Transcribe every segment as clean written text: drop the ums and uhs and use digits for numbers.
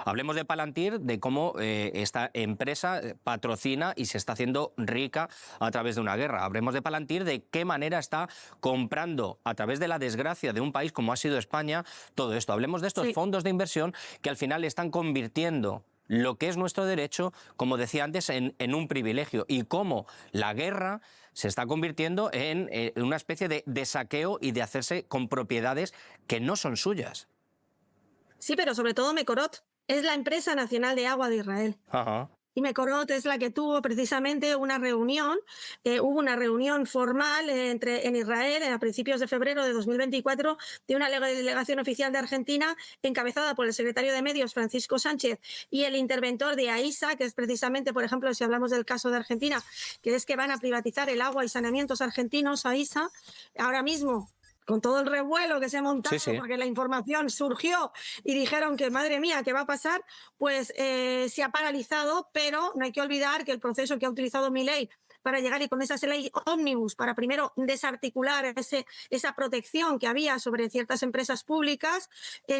Hablemos de Palantir, de cómo esta empresa patrocina y se está haciendo rica a través de una guerra. Hablemos de Palantir, de qué manera está comprando a través de la desgracia de un país como ha sido España todo esto. Hablemos de estos fondos de inversión que al final están convirtiendo lo que es nuestro derecho, como decía antes, en un privilegio, y cómo la guerra se está convirtiendo en una especie de saqueo y de hacerse con propiedades que no son suyas. Sí, pero sobre todo Mekorot es la empresa nacional de agua de Israel. Ajá. Y Mekorot es la que tuvo precisamente una reunión, hubo una reunión formal en Israel a principios de febrero de 2024 de una delegación oficial de Argentina encabezada por el secretario de Medios, Francisco Sánchez, y el interventor de AISA, que es precisamente, por ejemplo, si hablamos del caso de Argentina, que es que van a privatizar el agua y saneamientos argentinos, AISA, ahora mismo, con todo el revuelo que se ha montado, porque la información surgió y dijeron que, madre mía, ¿qué va a pasar? Pues se ha paralizado, pero no hay que olvidar que el proceso que ha utilizado Milei para llegar y con esa ley ómnibus, para primero desarticular esa protección que había sobre ciertas empresas públicas,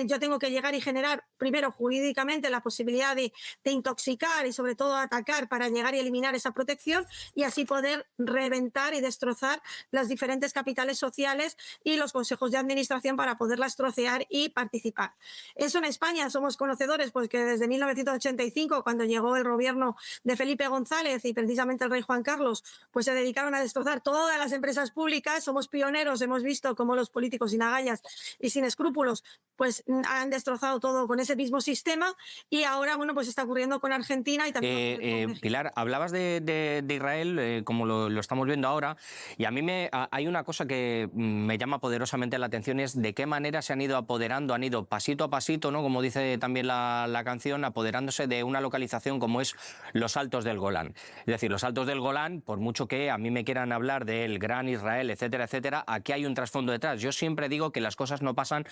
yo tengo que llegar y generar primero jurídicamente la posibilidad de intoxicar y sobre todo atacar para llegar y eliminar esa protección y así poder reventar y destrozar las diferentes capitales sociales y los consejos de administración para poderlas trocear y participar. Eso en España somos conocedores, pues que desde 1985, cuando llegó el gobierno de Felipe González y precisamente el rey Juan Carlos, pues se dedicaron a destrozar todas las empresas públicas. Somos pioneros, hemos visto cómo los políticos sin agallas y sin escrúpulos pues han destrozado todo con ese mismo sistema y ahora, bueno, pues está ocurriendo con Argentina y también Pilar, hablabas de Israel, como lo estamos viendo ahora, y a mí hay una cosa que me llama poderosamente la atención, es de qué manera se han ido apoderando, han ido pasito a pasito, ¿no? Como dice también la canción, apoderándose de una localización como es los Altos del Golán. Es decir, los Altos del Golán, por mucho que a mí me quieran hablar del gran Israel, etcétera, etcétera, aquí hay un trasfondo detrás. Yo siempre digo que las cosas no pasan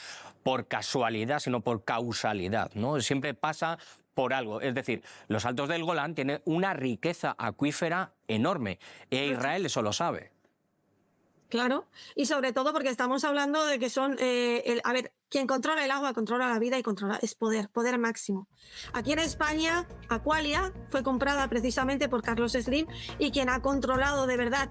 por casualidad, sino por causalidad, ¿no? Siempre pasa por algo. Es decir, los Altos del Golán tienen una riqueza acuífera enorme, e Israel eso lo sabe. Claro, y sobre todo porque estamos hablando de que son, a ver, quien controla el agua controla la vida y es poder máximo. Aquí en España, Aqualia fue comprada precisamente por Carlos Slim y quien ha controlado de verdad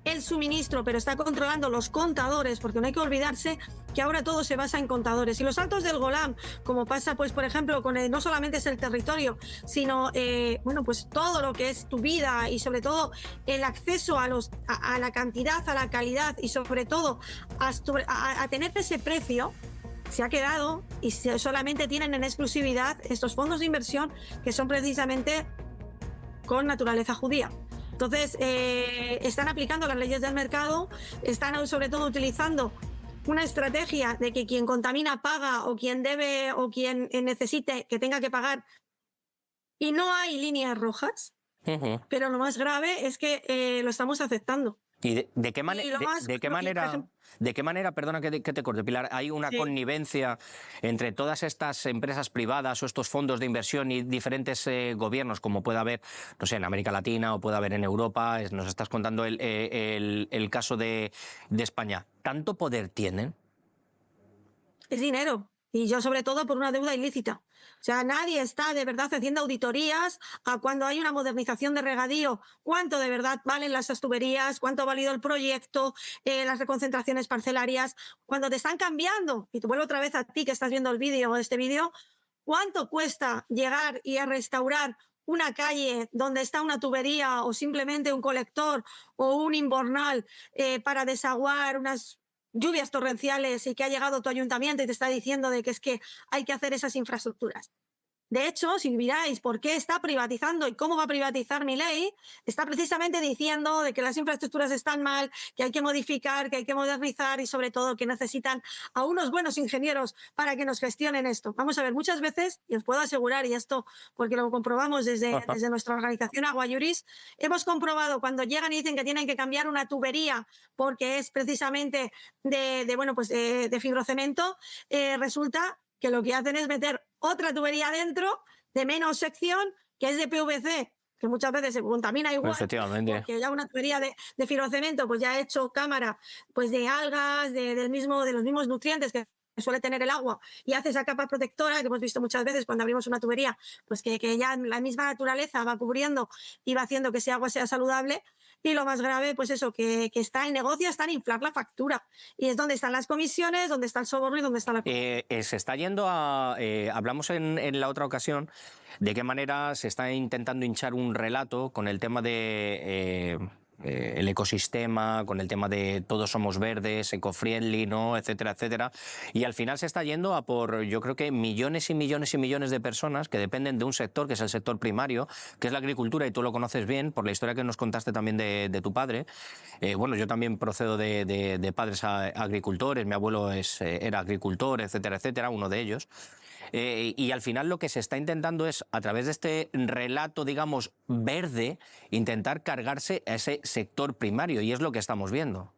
el suministro, pero está controlando los contadores, porque no hay que olvidarse que ahora todo se basa en contadores. Y los Altos del Golán, como pasa, pues, por ejemplo, con no solamente es el territorio, sino, bueno, pues todo lo que es tu vida y sobre todo el acceso a la cantidad, a la calidad y sobre todo a tener ese precio, se ha quedado y solamente tienen en exclusividad estos fondos de inversión que son precisamente con naturaleza judía. Entonces, están aplicando las leyes del mercado, están sobre todo utilizando una estrategia de que quien contamina paga o quien debe o quien necesite que tenga que pagar. Y no hay líneas rojas, pero lo más grave es que lo estamos aceptando. ¿Y de qué manera, perdona que te corte, Pilar, hay una connivencia entre todas estas empresas privadas o estos fondos de inversión y diferentes gobiernos, como puede haber, no sé, en América Latina o puede haber en Europa? Nos estás contando el caso de España. ¿Tanto poder tienen? Es dinero. Y yo sobre todo por una deuda ilícita. O sea, nadie está de verdad haciendo auditorías a cuando hay una modernización de regadío, cuánto de verdad valen las tuberías, cuánto ha valido el proyecto, las reconcentraciones parcelarias, cuando te están cambiando, y te vuelvo otra vez a ti que estás viendo el vídeo, este vídeo, cuánto cuesta llegar y a restaurar una calle donde está una tubería o simplemente un colector o un invernal para desaguar unas lluvias torrenciales y que ha llegado tu ayuntamiento y te está diciendo de que es que hay que hacer esas infraestructuras. De hecho, si miráis por qué está privatizando y cómo va a privatizar Milei, está precisamente diciendo de que las infraestructuras están mal, que hay que modificar, que hay que modernizar y sobre todo que necesitan a unos buenos ingenieros para que nos gestionen esto. Vamos a ver, muchas veces, y os puedo asegurar, y esto porque lo comprobamos desde nuestra organización Aguayuris, hemos comprobado cuando llegan y dicen que tienen que cambiar una tubería porque es precisamente de fibrocemento, resulta que lo que hacen es meter otra tubería dentro de menos sección que es de PVC, que muchas veces se contamina igual. Efectivamente. Porque ya una tubería de fibrocemento pues ya ha hecho cámara pues de algas, de los mismos nutrientes que suele tener el agua y hace esa capa protectora que hemos visto muchas veces cuando abrimos una tubería, pues que ya la misma naturaleza va cubriendo y va haciendo que ese agua sea saludable. Y lo más grave, pues eso, que está el negocio, está en inflar la factura. Y es donde están las comisiones, donde está el soborno y donde está la... Se está yendo a... hablamos en la otra ocasión de qué manera se está intentando hinchar un relato con el tema de... el ecosistema, con el tema de todos somos verdes, eco-friendly, ¿no? Etcétera, etcétera. Y al final se está yendo a por, yo creo que millones y millones y millones de personas que dependen de un sector, que es el sector primario, que es la agricultura, y tú lo conoces bien por la historia que nos contaste también de tu padre. Bueno, yo también procedo de padres agricultores, mi abuelo era agricultor, etcétera, etcétera, uno de ellos. Y al final lo que se está intentando es, a través de este relato, digamos, verde, intentar cargarse a ese sector primario, y es lo que estamos viendo.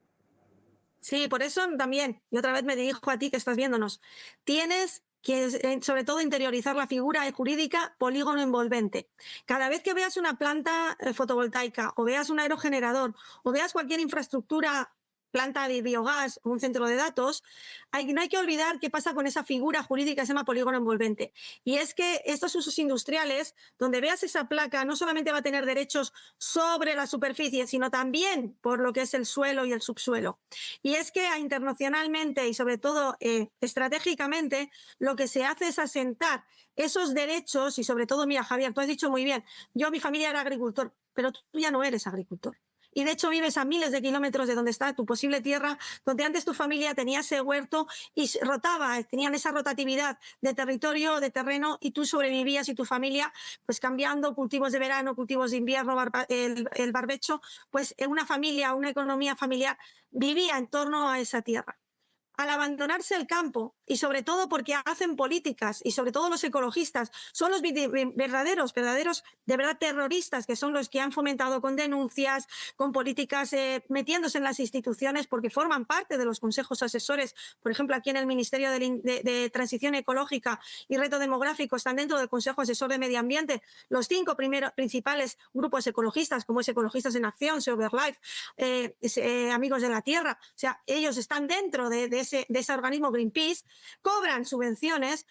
Sí, por eso también, y otra vez me dirijo a ti que estás viéndonos, tienes que sobre todo interiorizar la figura jurídica polígono envolvente. Cada vez que veas una planta fotovoltaica o veas un aerogenerador o veas cualquier infraestructura, planta de biogás o un centro de datos, no hay que olvidar qué pasa con esa figura jurídica que se llama polígono envolvente. Y es que estos usos industriales, donde veas esa placa, no solamente va a tener derechos sobre la superficie, sino también por lo que es el suelo y el subsuelo. Y es que internacionalmente y sobre todo estratégicamente, lo que se hace es asentar esos derechos y sobre todo, mira, Javier, tú has dicho muy bien, mi familia era agricultor, pero tú ya no eres agricultor. Y de hecho vives a miles de kilómetros de donde está tu posible tierra, donde antes tu familia tenía ese huerto y rotaba, tenían esa rotatividad de territorio, de terreno, y tú sobrevivías y tu familia, pues cambiando cultivos de verano, cultivos de invierno, el barbecho, pues una familia, una economía familiar vivía en torno a esa tierra. Al abandonarse el campo, y sobre todo porque hacen políticas, y sobre todo los ecologistas, son los verdaderos, de verdad terroristas, que son los que han fomentado con denuncias, con políticas, metiéndose en las instituciones, porque forman parte de los consejos asesores. Por ejemplo, aquí en el Ministerio de Transición Ecológica y Reto Demográfico están dentro del Consejo Asesor de Medio Ambiente los 5 principales grupos ecologistas, como es Ecologistas en Acción, SeoverLife, Amigos de la Tierra. O sea, ellos están dentro de ese organismo Greenpeace, cobran subvenciones,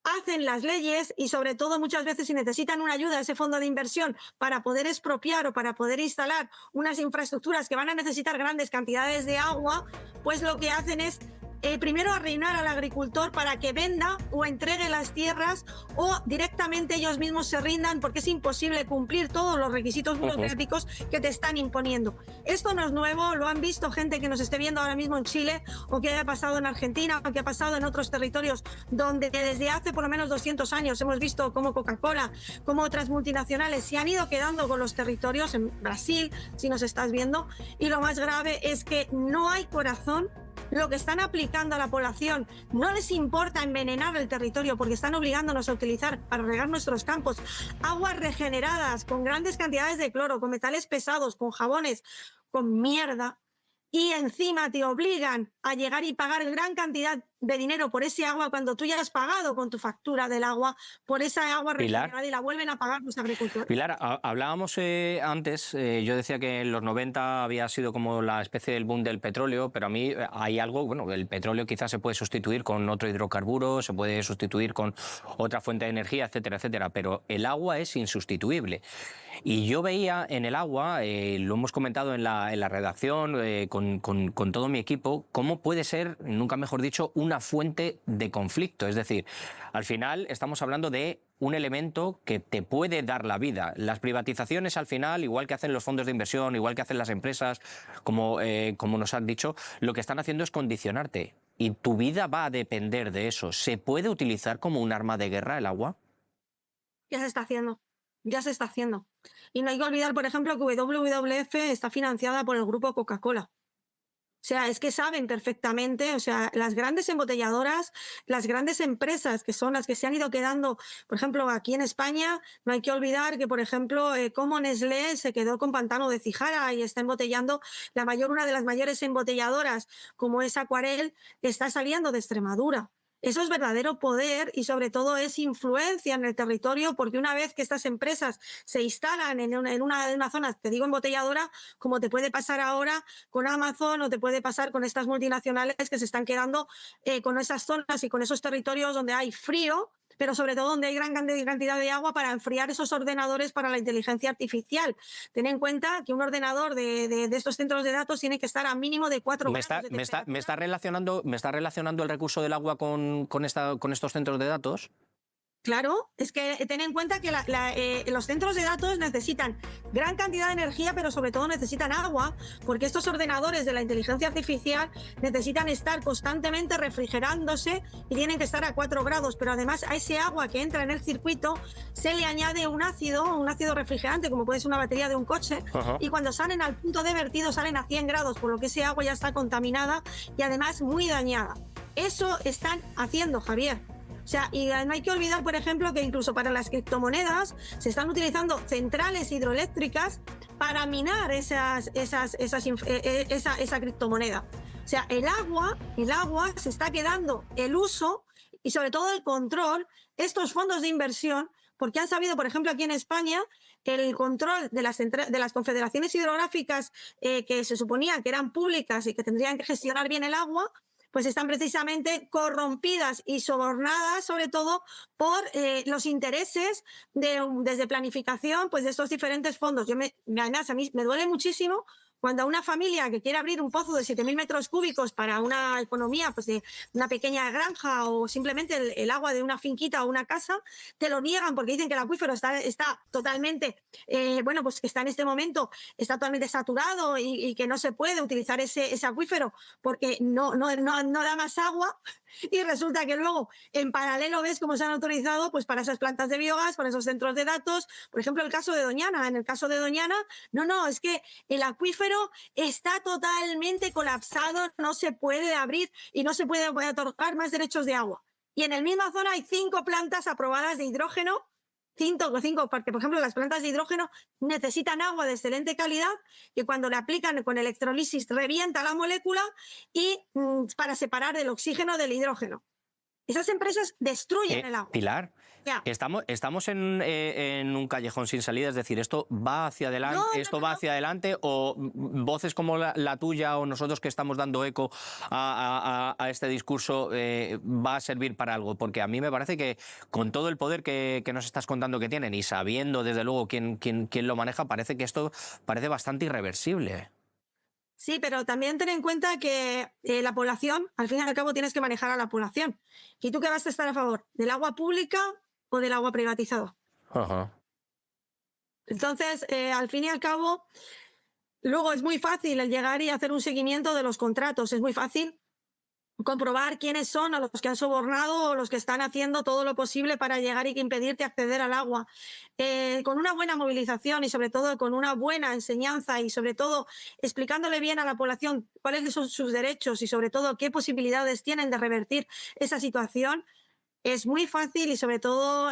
hacen las leyes y sobre todo muchas veces si necesitan una ayuda de ese fondo de inversión para poder expropiar o para poder instalar unas infraestructuras que van a necesitar grandes cantidades de agua, pues lo que hacen es primero arruinar al agricultor para que venda o entregue las tierras o directamente ellos mismos se rindan porque es imposible cumplir todos los requisitos burocráticos que te están imponiendo. Esto no es nuevo, lo han visto gente que nos esté viendo ahora mismo en Chile o que haya pasado en Argentina o que ha pasado en otros territorios donde desde hace por lo menos 200 años hemos visto cómo Coca-Cola, como otras multinacionales se han ido quedando con los territorios, en Brasil, si nos estás viendo, y lo más grave es que no hay corazón. Lo que están aplicando a la población, no les importa envenenar el territorio porque están obligándonos a utilizar para regar nuestros campos aguas regeneradas con grandes cantidades de cloro, con metales pesados, con jabones, con mierda. Y encima te obligan a llegar y pagar gran cantidad de dinero por ese agua cuando tú ya has pagado con tu factura del agua por esa agua regenerada y la vuelven a pagar los agricultores. Pilar, hablábamos antes, yo decía que en los 90 había sido como la especie del boom del petróleo, pero a mí hay algo, bueno, el petróleo quizás se puede sustituir con otro hidrocarburo, se puede sustituir con otra fuente de energía, etcétera, etcétera, pero el agua es insustituible. Y yo veía en el agua, lo hemos comentado en la redacción, con todo mi equipo, cómo puede ser, nunca mejor dicho, una fuente de conflicto. Es decir, al final estamos hablando de un elemento que te puede dar la vida. Las privatizaciones al final, igual que hacen los fondos de inversión, igual que hacen las empresas, como nos han dicho, lo que están haciendo es condicionarte. Y tu vida va a depender de eso. ¿Se puede utilizar como un arma de guerra el agua? Ya se está haciendo. Ya se está haciendo. Y no hay que olvidar, por ejemplo, que WWF está financiada por el grupo Coca-Cola. O sea, es que saben perfectamente, o sea, las grandes embotelladoras, las grandes empresas que son las que se han ido quedando, por ejemplo, aquí en España, no hay que olvidar que, por ejemplo, como Nestlé se quedó con Pantano de Cijara y está embotellando una de las mayores embotelladoras, como es Aquarel, está saliendo de Extremadura. Eso es verdadero poder y sobre todo es influencia en el territorio, porque una vez que estas empresas se instalan en una zona, te digo embotelladora, como te puede pasar ahora con Amazon o te puede pasar con estas multinacionales que se están quedando con esas zonas y con esos territorios donde hay frío, pero sobre todo donde hay gran cantidad de agua para enfriar esos ordenadores para la inteligencia artificial. Ten en cuenta que un ordenador de estos centros de datos tiene que estar a mínimo de 4 ¿Me grados está, de me está, me temperatura. está relacionando, me está relacionando el recurso del agua con estos centros de datos? Claro, es que ten en cuenta que los centros de datos necesitan gran cantidad de energía, pero sobre todo necesitan agua, porque estos ordenadores de la inteligencia artificial necesitan estar constantemente refrigerándose y tienen que estar a 4 grados, pero además a ese agua que entra en el circuito se le añade un ácido refrigerante, como puede ser una batería de un coche, Ajá. y cuando salen al punto de vertido salen a 100 grados, por lo que ese agua ya está contaminada y además muy dañada. Eso están haciendo, Javier. O sea, y no hay que olvidar, por ejemplo, que incluso para las criptomonedas se están utilizando centrales hidroeléctricas para minar esa criptomoneda. O sea, el agua se está quedando el uso y sobre todo el control, estos fondos de inversión, porque han sabido, por ejemplo, aquí en España, el control de las confederaciones hidrográficas que se suponía que eran públicas y que tendrían que gestionar bien el agua, pues están precisamente corrompidas y sobornadas, sobre todo por los intereses desde planificación, pues de estos diferentes fondos. Además, a mí me duele muchísimo cuando a una familia que quiere abrir un pozo de 7.000 metros cúbicos para una economía, pues de una pequeña granja o simplemente el agua de una finquita o una casa, te lo niegan porque dicen que el acuífero está totalmente, bueno, pues que está en este momento, está totalmente saturado y que no se puede utilizar ese acuífero porque no da más agua. Y resulta que luego, en paralelo, ves cómo se han autorizado pues para esas plantas de biogás, para esos centros de datos. Por ejemplo, el caso de Doñana. En el caso de Doñana, no, es que el acuífero está totalmente colapsado, no se puede abrir y no se puede otorgar más derechos de agua. Y en la misma zona hay 5 plantas aprobadas de hidrógeno, 5, porque por ejemplo las plantas de hidrógeno necesitan agua de excelente calidad que cuando le aplican con electrolisis revienta la molécula y para separar el oxígeno del hidrógeno. Esas empresas destruyen el agua. Pilar, Ya. estamos en un callejón sin salida, es decir, ¿esto va hacia adelante, va hacia adelante o voces como la tuya o nosotros que estamos dando eco a este discurso va a servir para algo? Porque a mí me parece que con todo el poder que nos estás contando que tienen y sabiendo desde luego quién lo maneja, parece que esto parece bastante irreversible. Sí, pero también ten en cuenta que la población, al fin y al cabo, tienes que manejar a la población. ¿Y tú qué vas a estar a favor? ¿Del agua pública o del agua privatizada? Ajá. Entonces, al fin y al cabo, luego es muy fácil el llegar y hacer un seguimiento de los contratos. Es muy fácil comprobar quiénes son a los que han sobornado o los que están haciendo todo lo posible para llegar y impedirte acceder al agua. Con una buena movilización y sobre todo con una buena enseñanza y sobre todo explicándole bien a la población cuáles son sus derechos y sobre todo qué posibilidades tienen de revertir esa situación, es muy fácil y sobre todo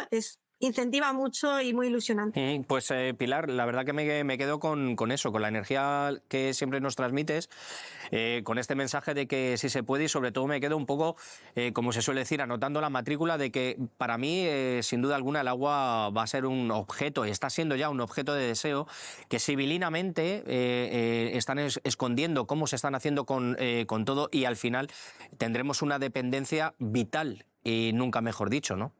incentiva mucho y muy ilusionante. Pues Pilar, la verdad que me quedo con eso, con la energía que siempre nos transmites, con este mensaje de que sí se puede y sobre todo me quedo un poco, como se suele decir, anotando la matrícula de que para mí, sin duda alguna, el agua va a ser un objeto, está siendo ya un objeto de deseo que civilinamente están escondiendo cómo se están haciendo con todo y al final tendremos una dependencia vital y nunca mejor dicho, ¿no?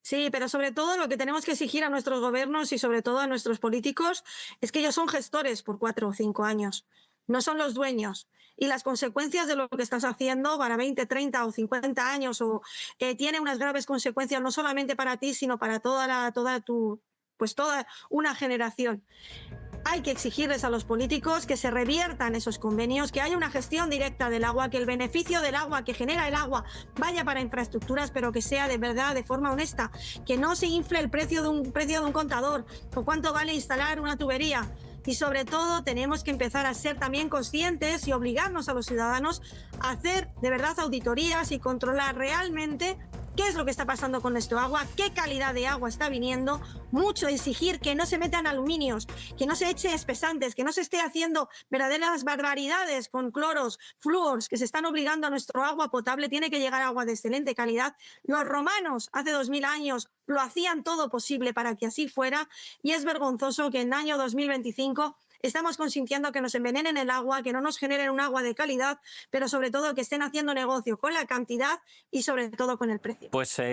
Sí, pero sobre todo lo que tenemos que exigir a nuestros gobiernos y sobre todo a nuestros políticos es que ellos son gestores por 4 o 5 años, no son los dueños. Y las consecuencias de lo que estás haciendo para 20, 30 o 50 años tiene unas graves consecuencias no solamente para ti, sino para toda una generación. Hay que exigirles a los políticos que se reviertan esos convenios, que haya una gestión directa del agua, que el beneficio del agua que genera el agua vaya para infraestructuras, pero que sea de verdad, de forma honesta, que no se infle el precio de un contador o cuánto vale instalar una tubería. Y sobre todo tenemos que empezar a ser también conscientes y obligarnos a los ciudadanos a hacer de verdad auditorías y controlar realmente qué es lo que está pasando con nuestro agua, qué calidad de agua está viniendo, mucho exigir que no se metan aluminios, que no se eche espesantes, que no se esté haciendo verdaderas barbaridades con cloros, flúors, que se están obligando a nuestro agua potable, tiene que llegar agua de excelente calidad. Los romanos hace 2000 años lo hacían todo posible para que así fuera y es vergonzoso que en el año 2025 estamos consintiendo que nos envenenen el agua, que no nos generen un agua de calidad, pero sobre todo que estén haciendo negocio con la cantidad y sobre todo con el precio. Pues